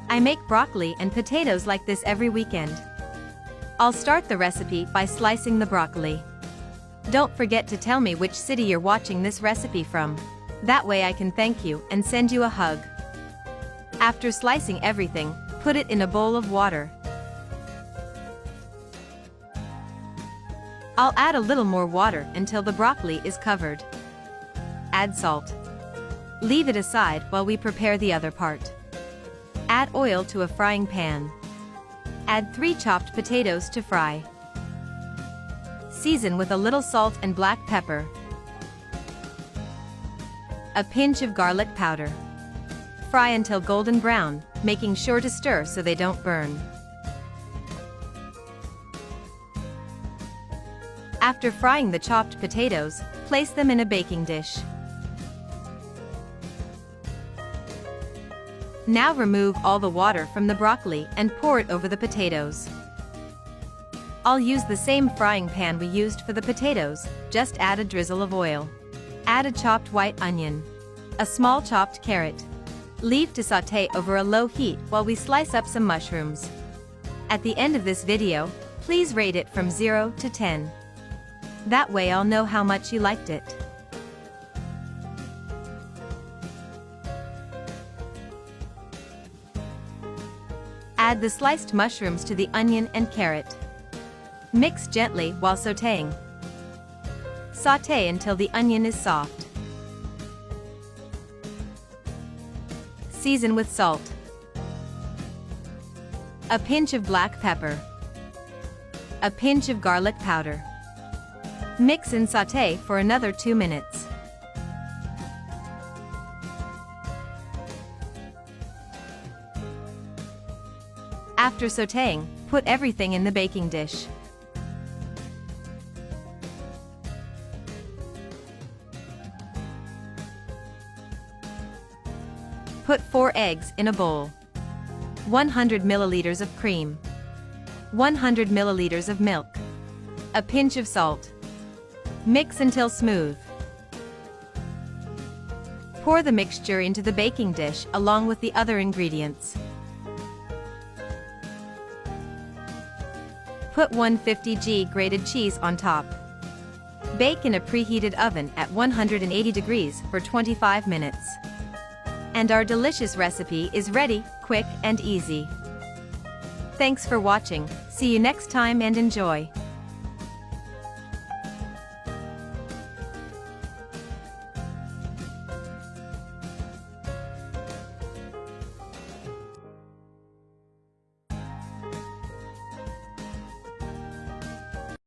I make broccoli and potatoes like this every weekend. I'll start the recipe by slicing the broccoli. Don't forget to tell me which city you're watching this recipe from. That way I can thank you and send you a hug. After slicing everything, put it in a bowl of water. I'll add a little more water until the broccoli is covered. Add salt. Leave it aside while we prepare the other part. Add oil to a frying pan. Add 3 chopped potatoes to fry. Season with a little salt and black pepper. A pinch of garlic powder. Fry until golden brown, making sure to stir so they don't burn. After frying the chopped potatoes, place them in a baking dish. Now remove all the water from the broccoli and pour it over the potatoes. I'll use the same frying pan we used for the potatoes, just add a drizzle of oil. Add a chopped white onion. A small chopped carrot. Leave to sauté over a low heat while we slice up some mushrooms. At the end of this video, please rate it from 0 to 10. That way I'll know how much you liked it. Add the sliced mushrooms to the onion and carrot. Mix gently while sautéing. Sauté until the onion is soft. Season with salt. A pinch of black pepper. A pinch of garlic powder. Mix and sauté for another 2 minutes. After sautéing, put everything in the baking dish. Put 4 eggs in a bowl. 100 milliliters of cream. 100 milliliters of milk. A pinch of salt. Mix until smooth. Pour the mixture into the baking dish along with the other ingredients. Put 150g grated cheese on top. Bake in a preheated oven at 180 degrees for 25 minutes. And our delicious recipe is ready, quick and easy. Thanks for watching, see you next time and enjoy.